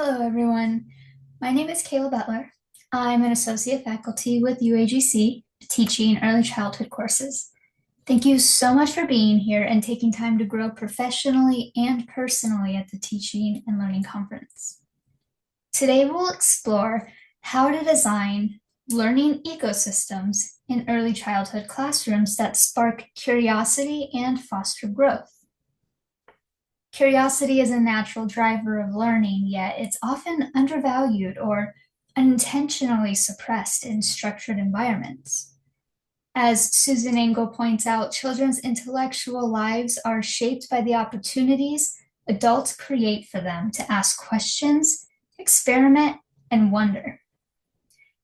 Hello, everyone. My name is Kayla Butler. I'm an associate faculty with UAGC, teaching early childhood courses. Thank you so much for being here and taking time to grow professionally and personally at the Teaching and Learning Conference. Today, we'll explore how to design learning ecosystems in early childhood classrooms that spark curiosity and foster growth. Curiosity is a natural driver of learning, yet it's often undervalued or unintentionally suppressed in structured environments. As Susan Engel points out, children's intellectual lives are shaped by the opportunities adults create for them to ask questions, experiment, and wonder.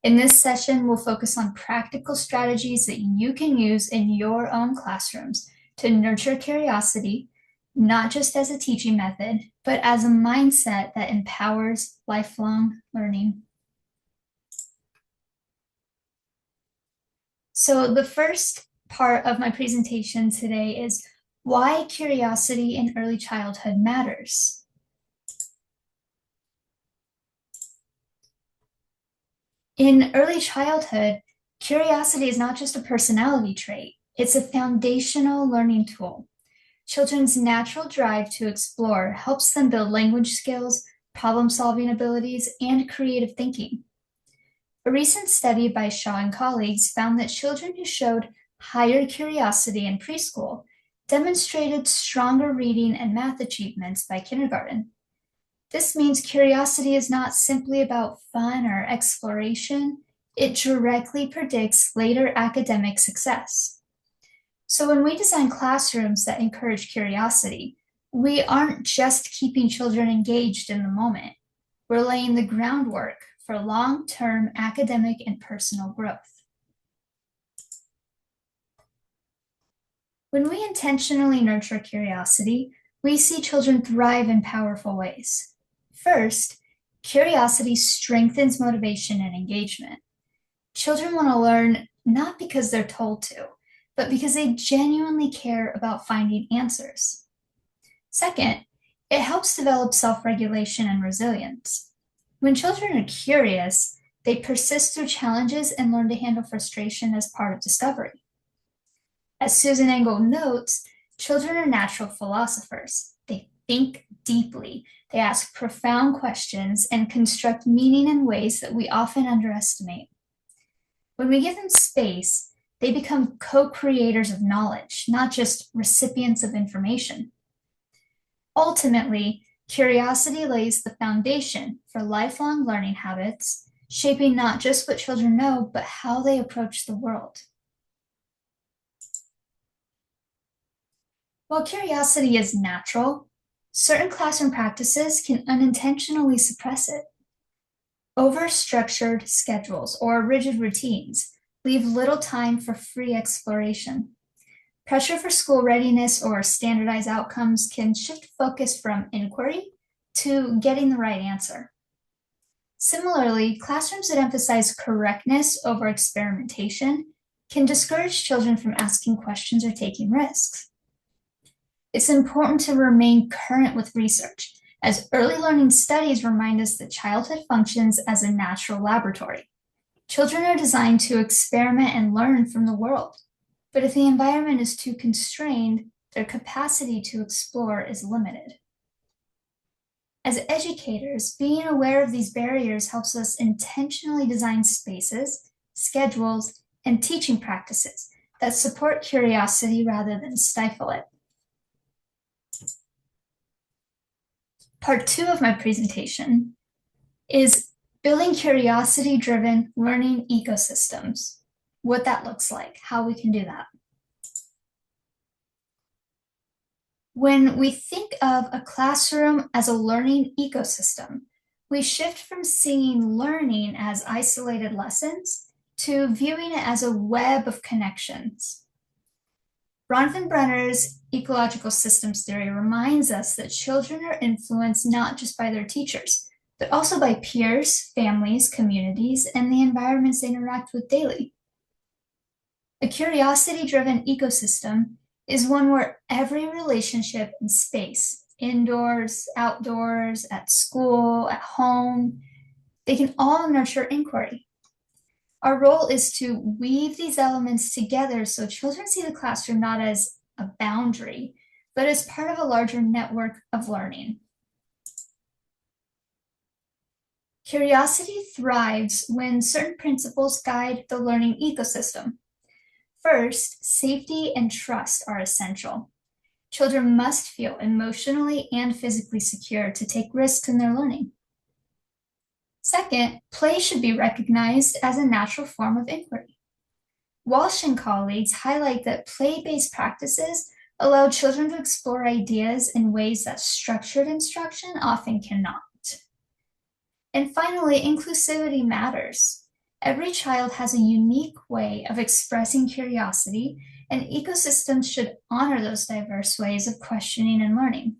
In this session, we'll focus on practical strategies that you can use in your own classrooms to nurture curiosity, not just as a teaching method, but as a mindset that empowers lifelong learning. So the first part of my presentation today is why curiosity in early childhood matters. In early childhood, curiosity is not just a personality trait, it's a foundational learning tool. Children's natural drive to explore helps them build language skills, problem-solving abilities, and creative thinking. A recent study by Shaw and colleagues found that children who showed higher curiosity in preschool demonstrated stronger reading and math achievements by kindergarten. This means curiosity is not simply about fun or exploration, it directly predicts later academic success. So when we design classrooms that encourage curiosity, we aren't just keeping children engaged in the moment. We're laying the groundwork for long-term academic and personal growth. When we intentionally nurture curiosity, we see children thrive in powerful ways. First, curiosity strengthens motivation and engagement. Children want to learn not because they're told to, but because they genuinely care about finding answers. Second, it helps develop self-regulation and resilience. When children are curious, they persist through challenges and learn to handle frustration as part of discovery. As Susan Engel notes, children are natural philosophers. They think deeply, they ask profound questions, and construct meaning in ways that we often underestimate. When we give them space, they become co-creators of knowledge, not just recipients of information. Ultimately, curiosity lays the foundation for lifelong learning habits, shaping not just what children know, but how they approach the world. While curiosity is natural, certain classroom practices can unintentionally suppress it. Over-structured schedules or rigid routines leave little time for free exploration. Pressure for school readiness or standardized outcomes can shift focus from inquiry to getting the right answer. Similarly, classrooms that emphasize correctness over experimentation can discourage children from asking questions or taking risks. It's important to remain current with research, as early learning studies remind us that childhood functions as a natural laboratory. Children are designed to experiment and learn from the world, but if the environment is too constrained, their capacity to explore is limited. As educators, being aware of these barriers helps us intentionally design spaces, schedules, and teaching practices that support curiosity rather than stifle it. Part 2 of my presentation is building curiosity-driven learning ecosystems, what that looks like, how we can do that. When we think of a classroom as a learning ecosystem, we shift from seeing learning as isolated lessons to viewing it as a web of connections. Bronfenbrenner's ecological systems theory reminds us that children are influenced not just by their teachers, but also by peers, families, communities, and the environments they interact with daily. A curiosity-driven ecosystem is one where every relationship and space indoors, outdoors, at school, at home. They can all nurture inquiry. Our role is to weave these elements together so children see the classroom not as a boundary, but as part of a larger network of learning. Curiosity thrives when certain principles guide the learning ecosystem. First, safety and trust are essential. Children must feel emotionally and physically secure to take risks in their learning. Second, play should be recognized as a natural form of inquiry. Walsh and colleagues highlight that play-based practices allow children to explore ideas in ways that structured instruction often cannot. And finally, inclusivity matters. Every child has a unique way of expressing curiosity, and ecosystems should honor those diverse ways of questioning and learning.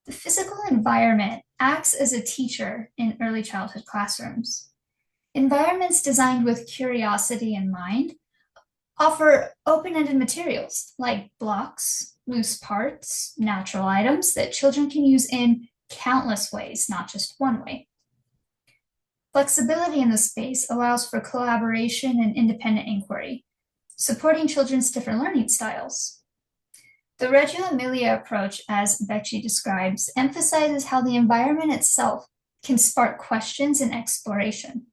The physical environment acts as a teacher in early childhood classrooms. Environments designed with curiosity in mind offer open-ended materials like blocks, loose parts, natural items that children can use in countless ways, not just one way. Flexibility in the space allows for collaboration and independent inquiry, supporting children's different learning styles. The Reggio Emilia approach, as Becci describes, emphasizes how the environment itself can spark questions and exploration.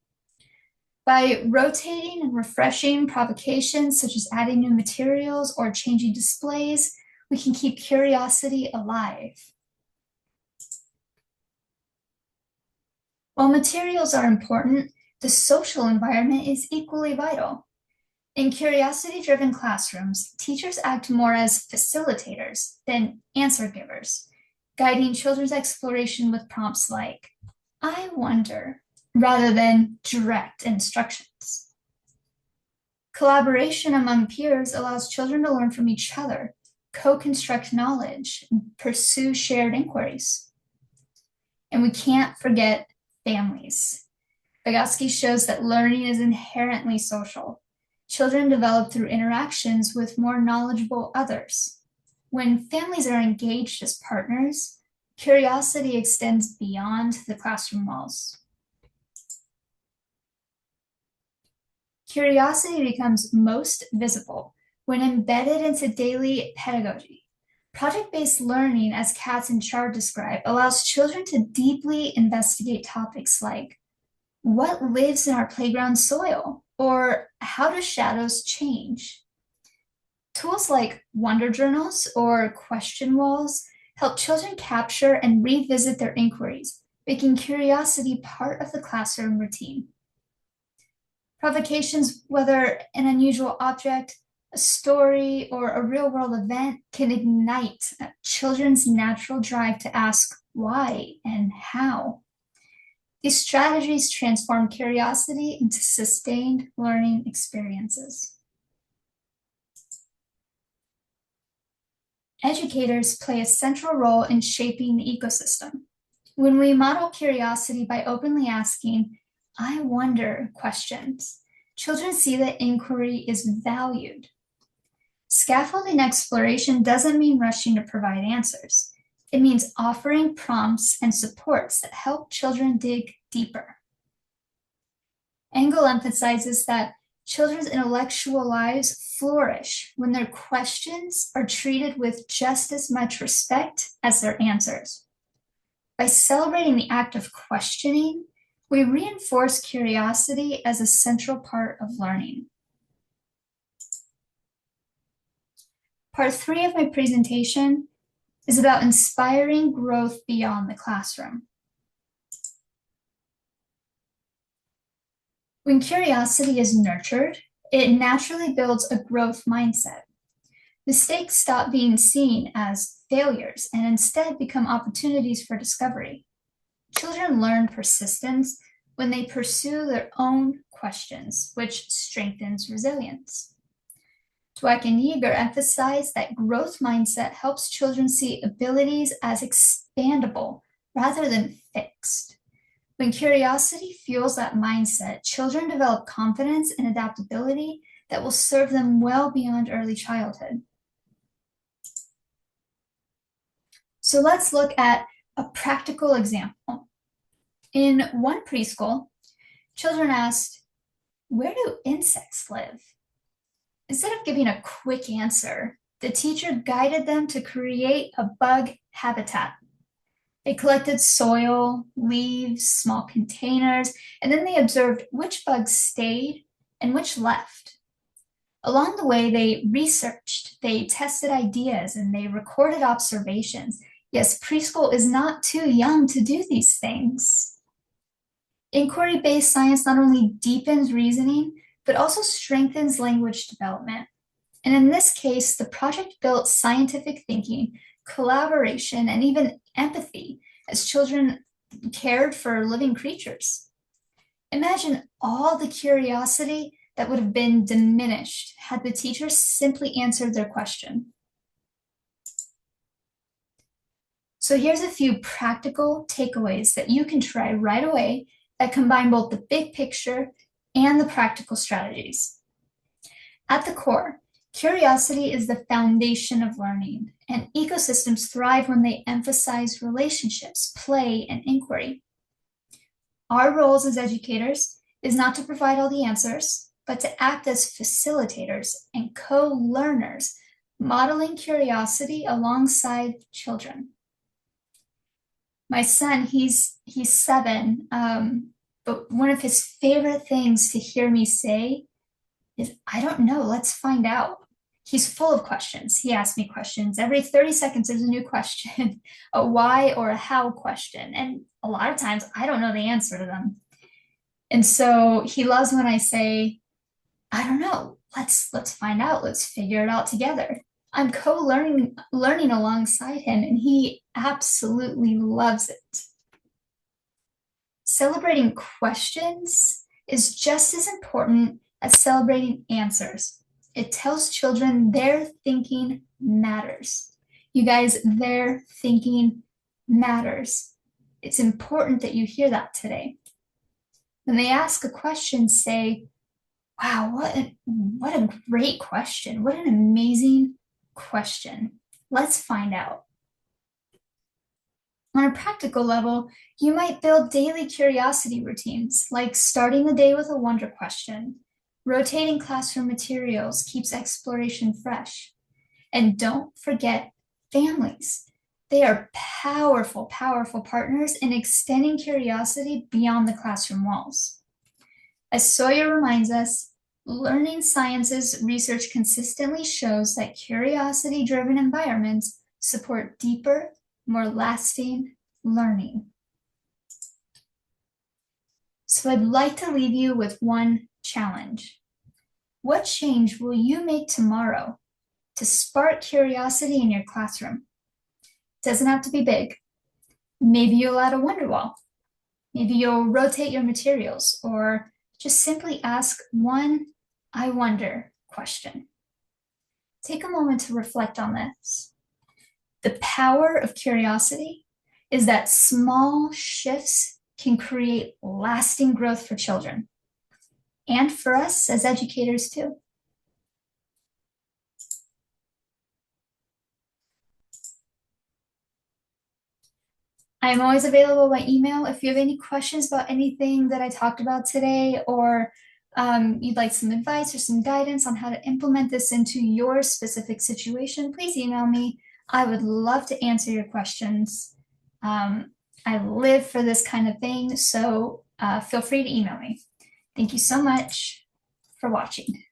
By rotating and refreshing provocations, such as adding new materials or changing displays, we can keep curiosity alive. While materials are important, the social environment is equally vital. In curiosity-driven classrooms, teachers act more as facilitators than answer givers, guiding children's exploration with prompts like, "I wonder," rather than direct instructions. Collaboration among peers allows children to learn from each other, co-construct knowledge, and pursue shared inquiries. And we can't forget families. Vygotsky shows that learning is inherently social. Children develop through interactions with more knowledgeable others. When families are engaged as partners, curiosity extends beyond the classroom walls. Curiosity becomes most visible when embedded into daily pedagogy. Project-based learning, as Katz and Chard describe, allows children to deeply investigate topics like, what lives in our playground soil? Or how do shadows change? Tools like wonder journals or question walls help children capture and revisit their inquiries, making curiosity part of the classroom routine. Provocations, whether an unusual object, a story, or a real-world event, can ignite children's natural drive to ask why and how. These strategies transform curiosity into sustained learning experiences. Educators play a central role in shaping the ecosystem. When we model curiosity by openly asking, "I wonder" questions, children see that inquiry is valued. Scaffolding exploration doesn't mean rushing to provide answers. It means offering prompts and supports that help children dig deeper. Engel emphasizes that children's intellectual lives flourish when their questions are treated with just as much respect as their answers. By celebrating the act of questioning, we reinforce curiosity as a central part of learning. Part 3 of my presentation is about inspiring growth beyond the classroom. When curiosity is nurtured, it naturally builds a growth mindset. Mistakes stop being seen as failures and instead become opportunities for discovery. Children learn persistence when they pursue their own questions, which strengthens resilience. Dweck and Yeager emphasize that growth mindset helps children see abilities as expandable rather than fixed. When curiosity fuels that mindset, children develop confidence and adaptability that will serve them well beyond early childhood. So let's look at a practical example. In one preschool, children asked, "Where do insects live?" Instead of giving a quick answer, the teacher guided them to create a bug habitat. They collected soil, leaves, small containers, and then they observed which bugs stayed and which left. Along the way, they researched, they tested ideas, and they recorded observations. Yes, preschool is not too young to do these things. Inquiry-based science not only deepens reasoning, but also strengthens language development. And in this case, the project built scientific thinking, collaboration, and even empathy as children cared for living creatures. Imagine all the curiosity that would have been diminished had the teachers simply answered their question. So here's a few practical takeaways that you can try right away that combine both the big picture and the practical strategies. At the core, curiosity is the foundation of learning, and ecosystems thrive when they emphasize relationships, play, and inquiry. Our roles as educators is not to provide all the answers, but to act as facilitators and co-learners, modeling curiosity alongside children. My son, he's 7, but one of his favorite things to hear me say is, "I don't know, let's find out." He's full of questions. He asks me questions. Every 30 seconds, there's a new question, a why or a how question. And a lot of times I don't know the answer to them. And so he loves when I say, "I don't know, let's find out, let's figure it out together." I'm learning alongside him, and he absolutely loves it. Celebrating questions is just as important as celebrating answers. It tells children their thinking matters. You guys, their thinking matters. It's important that you hear that today. When they ask a question, say, "Wow, what a great question. What an amazing question. Let's find out." On a practical level, you might build daily curiosity routines, like starting the day with a wonder question. Rotating classroom materials keeps exploration fresh. And don't forget families. They are powerful, powerful partners in extending curiosity beyond the classroom walls. As Sawyer reminds us, learning sciences research consistently shows that curiosity-driven environments support deeper, more lasting learning. So I'd like to leave you with one challenge. What change will you make tomorrow to spark curiosity in your classroom? It doesn't have to be big. Maybe you'll add a wonder wall. Maybe you'll rotate your materials, or just simply ask one "I wonder" question. Take a moment to reflect on this. The power of curiosity is that small shifts can create lasting growth for children, and for us as educators too. I'm always available by email. If you have any questions about anything that I talked about today, or you'd like some advice or some guidance on how to implement this into your specific situation, please email me. I would love to answer your questions. I live for this kind of thing, so feel free to email me. Thank you so much for watching.